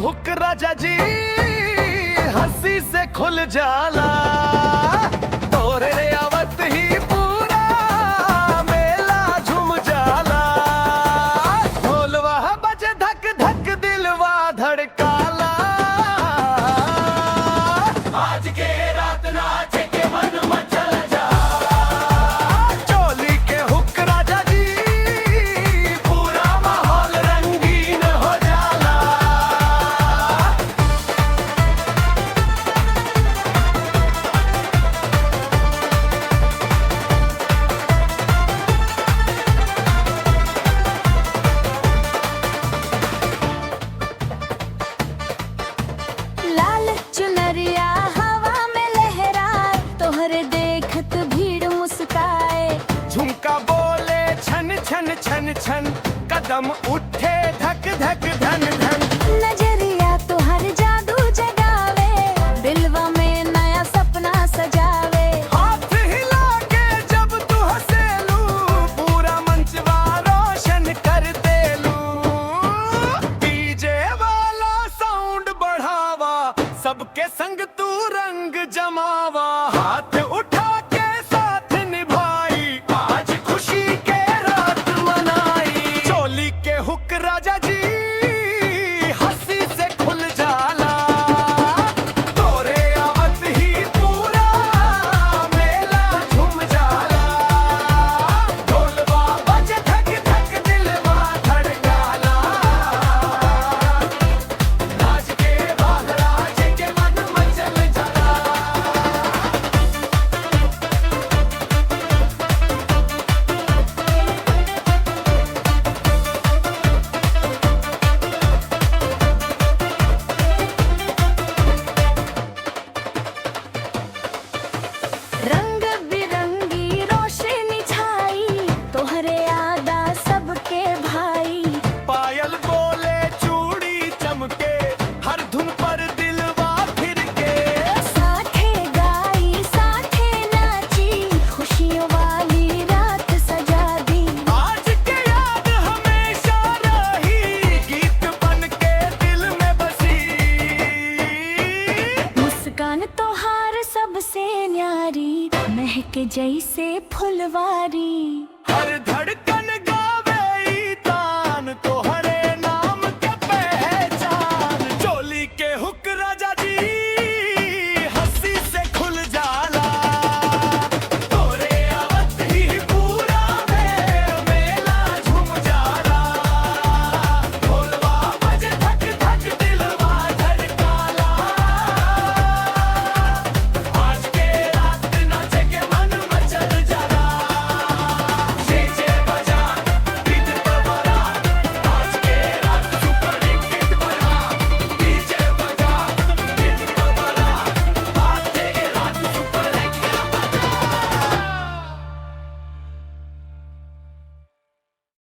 Hook राजा जी हंसी से खुल जाला। तोरे आवत ही पूरा मेला झूम जाला। ढोलवा बजे धक धक दिलवा धड़काला। आज के रात नाचे के मन मचल जा। चोली के हुक राजा जी पूरा माहौल रंगीन हो जाला। लाल चुनरिया हवा में लहराए, तोहरे देखत भीड़ मुस्काए। झुमका बोले छन छन छन छन, कदम उठे धक धक धन धन। नजरिया तोहर जादू जगावे, दिलवा में नया सपना सजावे। हाथ हिला के जब तू हंसेलू, पूरा मंचवा रोशन कर देलू। डीजे वाला साउंड बढ़ावा, सबके संग तू रंग जमावा। हाथ उठा के साथ निभाई, आज खुशी के रात मनाई। चोली के हुक राजा जी हंसी से खुल जाला। तोरे आवत ही पूरा मेला झूम जाला। ढोलवा बजे धक धक दिलवा धड़काला। नाच के बाहराज के मन मचल जाला। रंग बिरंगी रोशनी छाई, तोहरे आदा सबके भाई। पायल बोले चूड़ी चमके, हर धुन पर दिलवा फिर के। साथे गाई साथे नाची, खुशियों वाली रात सजा दी। आज के याद हमेशा रही, गीत बन के दिल में बसी। मुस्कान तोहार सबसे न्यारी, महक जैसे फुलवारी। हर धड़कन